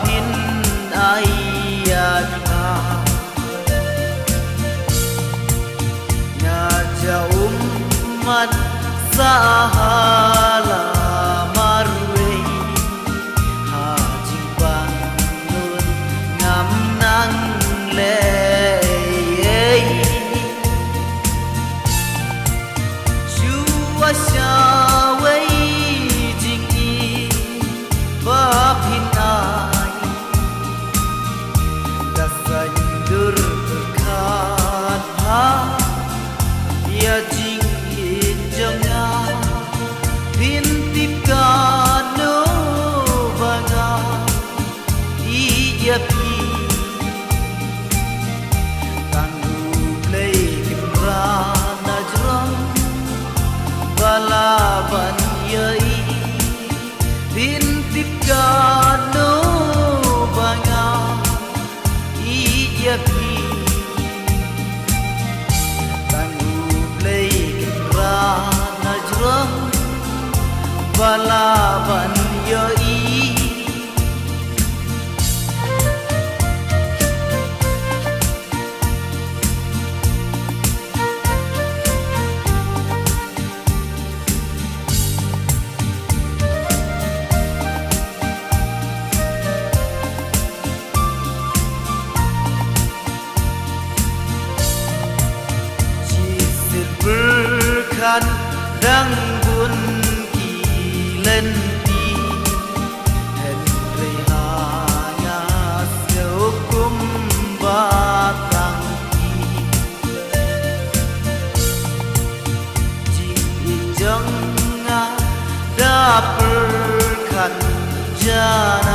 phin ayat ka ngaja umat sahala marwe haji bangun ngam nang le chua sha wei jing i ba phin ai da san dur khat ha ya jing in jang na phin tip ka no banga I ya pi tangu play kimra na jrong bala ban yai phin tip ka no banga I ya pi tangu play kimra na jrong bala ban yai berkat dan bun ki len pi hen rehanya seukum batang pi ji jang da berkat jan